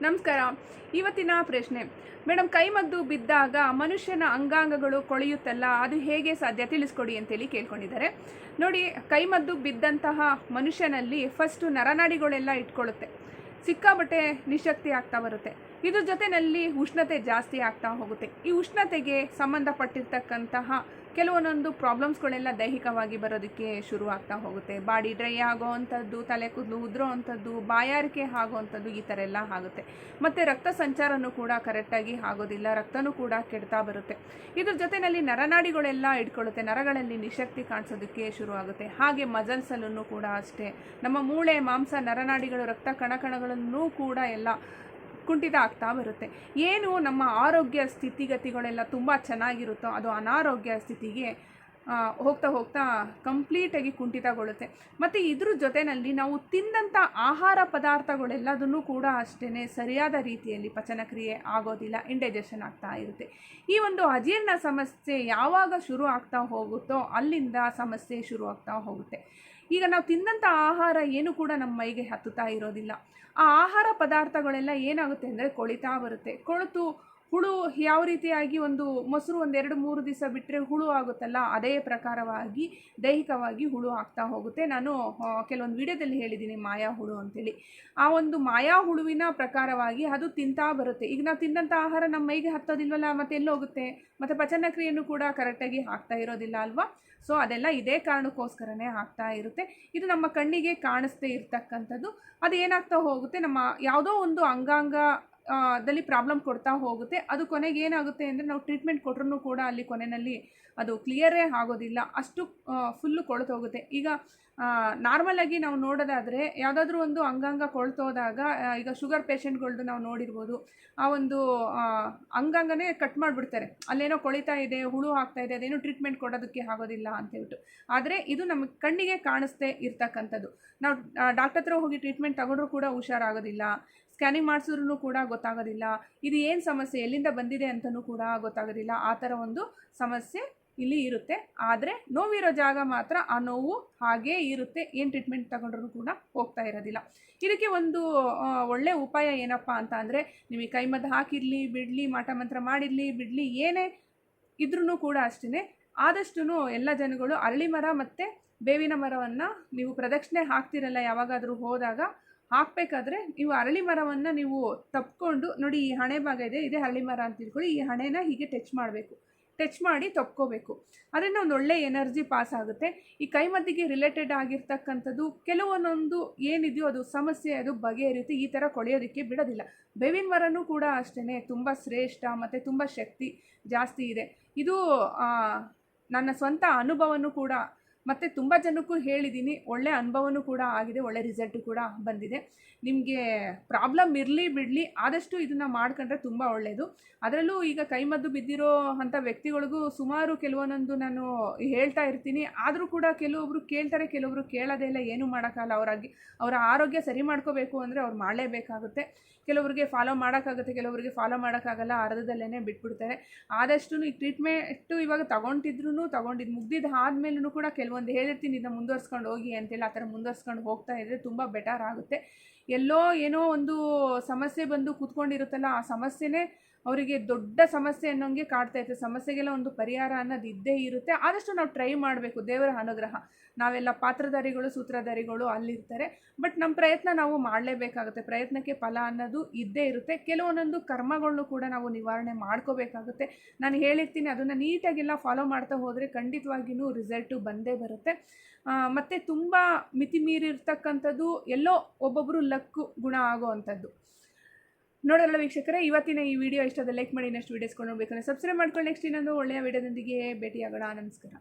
ನಮಸ್ಕಾರ. ಇವತ್ತಿನ ಪ್ರಶ್ನೆ, ಮೇಡಮ್, ಕೈಮದ್ದು ಬಿದ್ದಾಗ ಮನುಷ್ಯನ ಅಂಗಾಂಗಗಳು ಕೊಳೆಯುತ್ತಲ್ಲ, ಅದು ಹೇಗೆ ಸಾಧ್ಯ ತಿಳಿಸ್ಕೊಡಿ ಅಂತೇಳಿ ಕೇಳ್ಕೊಂಡಿದ್ದಾರೆ. ನೋಡಿ, ಕೈಮದ್ದು ಬಿದ್ದಂತಹ ಮನುಷ್ಯನಲ್ಲಿ ಫಸ್ಟು ನರನಾಡಿಗಳೆಲ್ಲ ಇಟ್ಕೊಳ್ಳುತ್ತೆ, ಸಿಕ್ಕಾಬಟ್ಟೆ ನಿಶಕ್ತಿ ಆಗ್ತಾ ಬರುತ್ತೆ. ಇದ್ರ ಜೊತೆಯಲ್ಲಿ ಉಷ್ಣತೆ ಜಾಸ್ತಿ ಆಗ್ತಾ ಹೋಗುತ್ತೆ. ಈ ಉಷ್ಣತೆಗೆ ಸಂಬಂಧಪಟ್ಟಿರ್ತಕ್ಕಂತಹ ಕೆಲವೊಂದೊಂದು ಪ್ರಾಬ್ಲಮ್ಸ್ಗಳೆಲ್ಲ ದೈಹಿಕವಾಗಿ ಬರೋದಕ್ಕೆ ಶುರು ಆಗ್ತಾ ಹೋಗುತ್ತೆ. ಬಾಡಿ ಡ್ರೈ ಆಗೋ ಅಂಥದ್ದು, ತಲೆ ಕೂದಲು ಉದುರೋ ಅಂಥದ್ದು, ಬಾಯಾರಿಕೆ ಆಗೋವಂಥದ್ದು, ಈ ಥರ ಎಲ್ಲ ಆಗುತ್ತೆ. ಮತ್ತು ರಕ್ತ ಸಂಚಾರನೂ ಕೂಡ ಕರೆಕ್ಟಾಗಿ ಆಗೋದಿಲ್ಲ, ರಕ್ತನೂ ಕೂಡ ಕೆಡ್ತಾ ಬರುತ್ತೆ. ಇದ್ರ ಜೊತೆಯಲ್ಲಿ ನರನಾಡಿಗಳೆಲ್ಲ ಇಟ್ಕೊಳ್ಳುತ್ತೆ, ನರಗಳಲ್ಲಿ ನಿಶಕ್ತಿ ಕಾಣಿಸೋದಕ್ಕೆ ಶುರು ಆಗುತ್ತೆ. ಹಾಗೆ ಮಜಲ್ಸಲ್ಲೂ ಕೂಡ ಅಷ್ಟೇ, ನಮ್ಮ ಮೂಳೆ, ಮಾಂಸ, ನರನಾಡಿಗಳು, ರಕ್ತ ಕಣಕಣಗಳನ್ನೂ ಕೂಡ ಎಲ್ಲ ಕುಂಠಿತ ಆಗ್ತಾ ಬರುತ್ತೆ. ಏನು ನಮ್ಮ ಆರೋಗ್ಯ ಸ್ಥಿತಿಗತಿಗಳೆಲ್ಲ ತುಂಬ ಚೆನ್ನಾಗಿರುತ್ತೋ ಅದು ಅನಾರೋಗ್ಯ ಸ್ಥಿತಿಗೆ ಹೋಗ್ತಾ ಹೋಗ್ತಾ ಕಂಪ್ಲೀಟಾಗಿ ಕುಂಠಿತಗೊಳ್ಳುತ್ತೆ. ಮತ್ತು ಇದ್ರ ಜೊತೆಯಲ್ಲಿ ನಾವು ತಿಂದಂಥ ಆಹಾರ ಪದಾರ್ಥಗಳೆಲ್ಲದನ್ನು ಕೂಡ ಅಷ್ಟೇ ಸರಿಯಾದ ರೀತಿಯಲ್ಲಿ ಪಚನಕ್ರಿಯೆ ಆಗೋದಿಲ್ಲ, ಇಂಡೈಜೆಷನ್ ಆಗ್ತಾ ಇರುತ್ತೆ. ಈ ಒಂದು ಅಜೀರ್ಣ ಸಮಸ್ಯೆ ಯಾವಾಗ ಶುರು ಆಗ್ತಾ ಹೋಗುತ್ತೋ ಅಲ್ಲಿಂದ ಸಮಸ್ಯೆ ಶುರು ಆಗ್ತಾ ಹೋಗುತ್ತೆ. ಈಗ ನಾವು ತಿಂದಂಥ ಆಹಾರ ಏನು ಕೂಡ ನಮ್ಮ ಮೈಗೆ ಹತ್ತುತ್ತಾ ಇರೋದಿಲ್ಲ. ಆ ಆಹಾರ ಪದಾರ್ಥಗಳೆಲ್ಲ ಏನಾಗುತ್ತೆ ಅಂದರೆ ಕೊಳಿತಾ ಬರುತ್ತೆ. ಕೊಳೆತು ಹುಳು ಯಾವ ರೀತಿಯಾಗಿ ಒಂದು ಮೊಸರು 1-2-3 ದಿವಸ ಬಿಟ್ಟರೆ ಹುಳು ಆಗುತ್ತಲ್ಲ, ಅದೇ ಪ್ರಕಾರವಾಗಿ ದೈಹಿಕವಾಗಿ ಹುಳು ಆಗ್ತಾ ಹೋಗುತ್ತೆ. ನಾನು ಕೆಲವೊಂದು ವಿಡಿಯೋದಲ್ಲಿ ಹೇಳಿದ್ದೀನಿ ಮಾಯಾ ಹುಳು ಅಂತೇಳಿ. ಆ ಒಂದು ಮಾಯಾ ಹುಳುವಿನ ಪ್ರಕಾರವಾಗಿ ಅದು ತಿಂತಾ ಬರುತ್ತೆ. ಈಗ ನಾವು ತಿಂದಂಥ ಆಹಾರ ನಮ್ಮ ಮೈಗೆ ಹತ್ತೋದಿಲ್ವಲ್ಲ, ಮತ್ತೆ ಎಲ್ಲೋಗುತ್ತೆ, ಮತ್ತು ಪಚನಕ್ರಿಯೆಯೂ ಕೂಡ ಕರೆಕ್ಟಾಗಿ ಆಗ್ತಾ ಇರೋದಿಲ್ಲ ಅಲ್ವಾ. ಸೊ ಅದೆಲ್ಲ ಇದೇ ಕಾರಣಕ್ಕೋಸ್ಕರನೇ ಆಗ್ತಾ ಇರುತ್ತೆ. ಇದು ನಮ್ಮ ಕಣ್ಣಿಗೆ ಕಾಣಿಸ್ದೇ ಇರ್ತಕ್ಕಂಥದ್ದು. ಅದು ಏನಾಗ್ತಾ ಹೋಗುತ್ತೆ, ನಮ್ಮ ಯಾವುದೋ ಒಂದು ಅಂಗಾಂಗ ದಲ್ಲಿ ಪ್ರಾಬ್ಲಮ್ ಕೊಡ್ತಾ ಹೋಗುತ್ತೆ. ಅದು ಕೊನೆಗೆ ಏನಾಗುತ್ತೆ ಅಂದರೆ ನಾವು ಟ್ರೀಟ್ಮೆಂಟ್ ಕೊಟ್ಟರೂ ಕೂಡ ಅಲ್ಲಿ ಕೊನೆಯಲ್ಲಿ ಅದು ಕ್ಲಿಯರೇ ಆಗೋದಿಲ್ಲ, ಅಷ್ಟು ಫುಲ್ಲು ಕೊಳ್ತೋಗುತ್ತೆ. ಈಗ ನಾರ್ಮಲಾಗಿ ನಾವು ನೋಡೋದಾದರೆ ಯಾವುದಾದ್ರೂ ಒಂದು ಅಂಗಾಂಗ ಕೊಳ್ತೋದಾಗ, ಈಗ ಶುಗರ್ ಪೇಷಂಟ್ಗಳ್ದು ನಾವು ನೋಡಿರ್ಬೋದು, ಆ ಒಂದು ಅಂಗಾಂಗನೇ ಕಟ್ ಮಾಡಿಬಿಡ್ತಾರೆ, ಅಲ್ಲೇನೋ ಕೊಳಿತಾ ಇದೆ, ಹುಳು ಆಗ್ತಾ ಇದೆ, ಅದೇನೋ ಟ್ರೀಟ್ಮೆಂಟ್ ಕೊಡೋದಕ್ಕೆ ಆಗೋದಿಲ್ಲ ಅಂತೇಳ್ಬಿಟ್ಟು. ಆದರೆ ಇದು ನಮ್ಮ ಕಣ್ಣಿಗೆ ಕಾಣಿಸ್ದೇ ಇರ್ತಕ್ಕಂಥದ್ದು. ನಾವು ಡಾಕ್ಟರ್ ಹತ್ರ ಹೋಗಿ ಟ್ರೀಟ್ಮೆಂಟ್ ತಗೊಂಡ್ರೂ ಕೂಡ ಹುಷಾರಾಗೋದಿಲ್ಲ, ಸ್ಕ್ಯಾನಿಂಗ್ ಮಾಡಿಸಿದ್ರೂ ಕೂಡ ಗೊತ್ತಾಗೋದಿಲ್ಲ, ಇದು ಏನು ಸಮಸ್ಯೆ, ಎಲ್ಲಿಂದ ಬಂದಿದೆ ಅಂತಲೂ ಕೂಡ ಗೊತ್ತಾಗೋದಿಲ್ಲ. ಆ ಥರ ಒಂದು ಸಮಸ್ಯೆ ಇಲ್ಲಿ ಇರುತ್ತೆ. ಆದರೆ ನೋವಿರೋ ಜಾಗ ಮಾತ್ರ ಆ ನೋವು ಹಾಗೇ ಇರುತ್ತೆ, ಏನು ಟ್ರೀಟ್ಮೆಂಟ್ ತಗೊಂಡ್ರೂ ಕೂಡ ಹೋಗ್ತಾ ಇರೋದಿಲ್ಲ. ಇದಕ್ಕೆ ಒಂದು ಒಳ್ಳೆಯ ಉಪಾಯ ಏನಪ್ಪ ಅಂತ ಅಂದರೆ, ನಿಮಗೆ ಕೈಮದ್ದು ಹಾಕಿರಲಿ ಬಿಡಲಿ, ಮಾಟ ಮಂತ್ರ ಮಾಡಿರಲಿ ಬಿಡಲಿ, ಏನೇ ಇದ್ರೂ ಕೂಡ ಅಷ್ಟೇ, ಆದಷ್ಟು ಎಲ್ಲ ಜನಗಳು ಅರಳಿ ಮರ ಮತ್ತು ಬೇವಿನ ಮರವನ್ನು ನೀವು ಪ್ರದಕ್ಷಿಣೆ ಹಾಕ್ತಿರಲ್ಲ ಯಾವಾಗಾದರೂ ಹೋದಾಗ, ಹಾಕಬೇಕಾದ್ರೆ ನೀವು ಅರಳಿ ಮರವನ್ನು ನೀವು ತಪ್ಕೊಂಡು ನೋಡಿ, ಈ ಹಣೆ ಭಾಗ ಇದೆ, ಇದೇ ಅರಳಿ ಮರ ಅಂತ ತಿಳ್ಕೊಳ್ಳಿ. ಈ ಹಣೆನ ಹೀಗೆ ಟಚ್ ಮಾಡಬೇಕು, ಟಚ್ ಮಾಡಿ ತಪ್ಕೋಬೇಕು. ಅದರಿಂದ ಒಂದು ಒಳ್ಳೆ ಎನರ್ಜಿ ಪಾಸ್ ಆಗುತ್ತೆ. ಈ ಕೈಮದ್ದಿಗೆ ರಿಲೇಟೆಡ್ ಆಗಿರ್ತಕ್ಕಂಥದ್ದು ಕೆಲವೊಂದೊಂದು ಏನಿದೆಯೋ ಅದು ಸಮಸ್ಯೆ, ಅದು ಬಗೆಹರಿಯುತ್ತೆ. ಈ ಥರ ಕೊಳೆಯೋದಕ್ಕೆ ಬಿಡೋದಿಲ್ಲ. ಬೇವಿನ ಮರನೂ ಕೂಡ ಅಷ್ಟೇ ತುಂಬ ಶ್ರೇಷ್ಠ ಮತ್ತು ತುಂಬ ಶಕ್ತಿ ಜಾಸ್ತಿ ಇದೆ. ಇದು ನನ್ನ ಸ್ವಂತ ಅನುಭವನೂ ಕೂಡ, ಮತ್ತು ತುಂಬ ಜನಕ್ಕೂ ಹೇಳಿದ್ದೀನಿ, ಒಳ್ಳೆ ಅನುಭವನೂ ಕೂಡ ಆಗಿದೆ, ಒಳ್ಳೆ ರಿಸಲ್ಟು ಕೂಡ ಬಂದಿದೆ. ನಿಮಗೆ ಪ್ರಾಬ್ಲಮ್ ಇರಲಿ ಬಿಡಲಿ, ಆದಷ್ಟು ಇದನ್ನು ಮಾಡ್ಕೊಂಡ್ರೆ ತುಂಬ ಒಳ್ಳೆಯದು. ಅದರಲ್ಲೂ ಈಗ ಕೈಮದ್ದು ಬಿದ್ದಿರೋ ಅಂಥ ವ್ಯಕ್ತಿಗಳಿಗೂ ಸುಮಾರು ಕೆಲವೊಂದೊಂದು ನಾನು ಹೇಳ್ತಾ ಇರ್ತೀನಿ. ಆದರೂ ಕೂಡ ಕೆಲವೊಬ್ಬರು ಕೇಳ್ತಾರೆ, ಕೆಲವೊಬ್ಬರು ಕೇಳೋದೇ ಇಲ್ಲ. ಏನೂ ಮಾಡೋಕ್ಕಲ್ಲ. ಅವರ ಆರೋಗ್ಯ ಸರಿ ಮಾಡ್ಕೋಬೇಕು ಅಂದರೆ ಅವ್ರು ಮಾಡಲೇಬೇಕಾಗುತ್ತೆ. ಕೆಲವರಿಗೆ ಫಾಲೋ ಮಾಡೋಕ್ಕಾಗುತ್ತೆ, ಕೆಲವರಿಗೆ ಫಾಲೋ ಮಾಡೋಕ್ಕಾಗಲ್ಲ, ಅರ್ಧದಲ್ಲೇ ಬಿಟ್ಬಿಡ್ತಾರೆ. ಆದಷ್ಟು ಈ ಟ್ರೀಟ್ಮೆಂಟು ಇವಾಗ ತೊಗೊಂಡಿದ್ದು ಮುಗ್ದಿದ್ದು ಆದಮೇಲೂ ಕೂಡ ಕೆಲವೊಂದು ಹೇಳಿರ್ತೀನಿ, ಇದನ್ನು ಮುಂದುವರ್ಸ್ಕೊಂಡು ಹೋಗಿ ಅಂತೇಳಿ. ಆ ಥರ ಮುಂದುವರ್ಸ್ಕೊಂಡು ಹೋಗ್ತಾ ಇದ್ದರೆ ತುಂಬ ಬೆಟರ್ ಆಗುತ್ತೆ. ಎಲ್ಲೋ ಏನೋ ಒಂದು ಸಮಸ್ಯೆ ಬಂದು ಕೂತ್ಕೊಂಡಿರುತ್ತಲ್ಲ, ಆ ಸಮಸ್ಯೆನೇ ಅವರಿಗೆ ದೊಡ್ಡ ಸಮಸ್ಯೆ ಅನ್ನೋಂಗೆ ಕಾಡ್ತಾ ಇರುತ್ತೆ. ಸಮಸ್ಯೆಗೆಲ್ಲ ಒಂದು ಪರಿಹಾರ ಅನ್ನೋದು ಇದ್ದೇ ಇರುತ್ತೆ. ಆದಷ್ಟು ನಾವು ಟ್ರೈ ಮಾಡಬೇಕು. ದೇವರ ಅನುಗ್ರಹ, ನಾವೆಲ್ಲ ಪಾತ್ರಧಾರಿಗಳು, ಸೂತ್ರಧಾರಿಗಳು ಅಲ್ಲಿರ್ತಾರೆ. ಬಟ್ ನಮ್ಮ ಪ್ರಯತ್ನ ನಾವು ಮಾಡಲೇಬೇಕಾಗುತ್ತೆ. ಪ್ರಯತ್ನಕ್ಕೆ ಫಲ ಅನ್ನೋದು ಇದ್ದೇ ಇರುತ್ತೆ. ಕೆಲವೊಂದೊಂದು ಕರ್ಮಗಳನ್ನು ಕೂಡ ನಾವು ನಿವಾರಣೆ ಮಾಡ್ಕೋಬೇಕಾಗುತ್ತೆ. ನಾನು ಹೇಳಿರ್ತೀನಿ, ಅದನ್ನು ನೀಟಾಗೆಲ್ಲ ಫಾಲೋ ಮಾಡ್ತಾ ಹೋದರೆ ಖಂಡಿತವಾಗಿಯೂ ರಿಸಲ್ಟು ಬಂದೇ ಬರುತ್ತೆ. ಮತ್ತು ತುಂಬ ಮಿತಿಮೀರಿರ್ತಕ್ಕಂಥದ್ದು ಎಲ್ಲೋ ಒಬ್ಬೊಬ್ಬರು ಲಕ್ಕು ಗುಣ ಆಗೋ ಅಂಥದ್ದು. ನೋಡೋಲ್ಲ ವೀಕ್ಷಕರೇ, ಇವತ್ತಿನ ಈ ವಿಡಿಯೋ ಇಷ್ಟದ ಲೈಕ್ ಮಾಡಿ, ನೆಕ್ಸ್ಟ್ ವೀಡಿಯೋಸ್ಕೊಂಡು ನೋಡಬೇಕಂದ್ರೆ ಸಬ್ಸ್ಕ್ರೈಬ್ ಮಾಡ್ಕೊಂಡು ನೆಕ್ಸ್ಟ್ ಇನ್ನೊಂದು ಒಳ್ಳೆಯ ವಿಡಿಯೋದೊಂದಿಗೆ ಭೇಟಿಯಾಗೋಣ. ನಮಸ್ಕಾರ.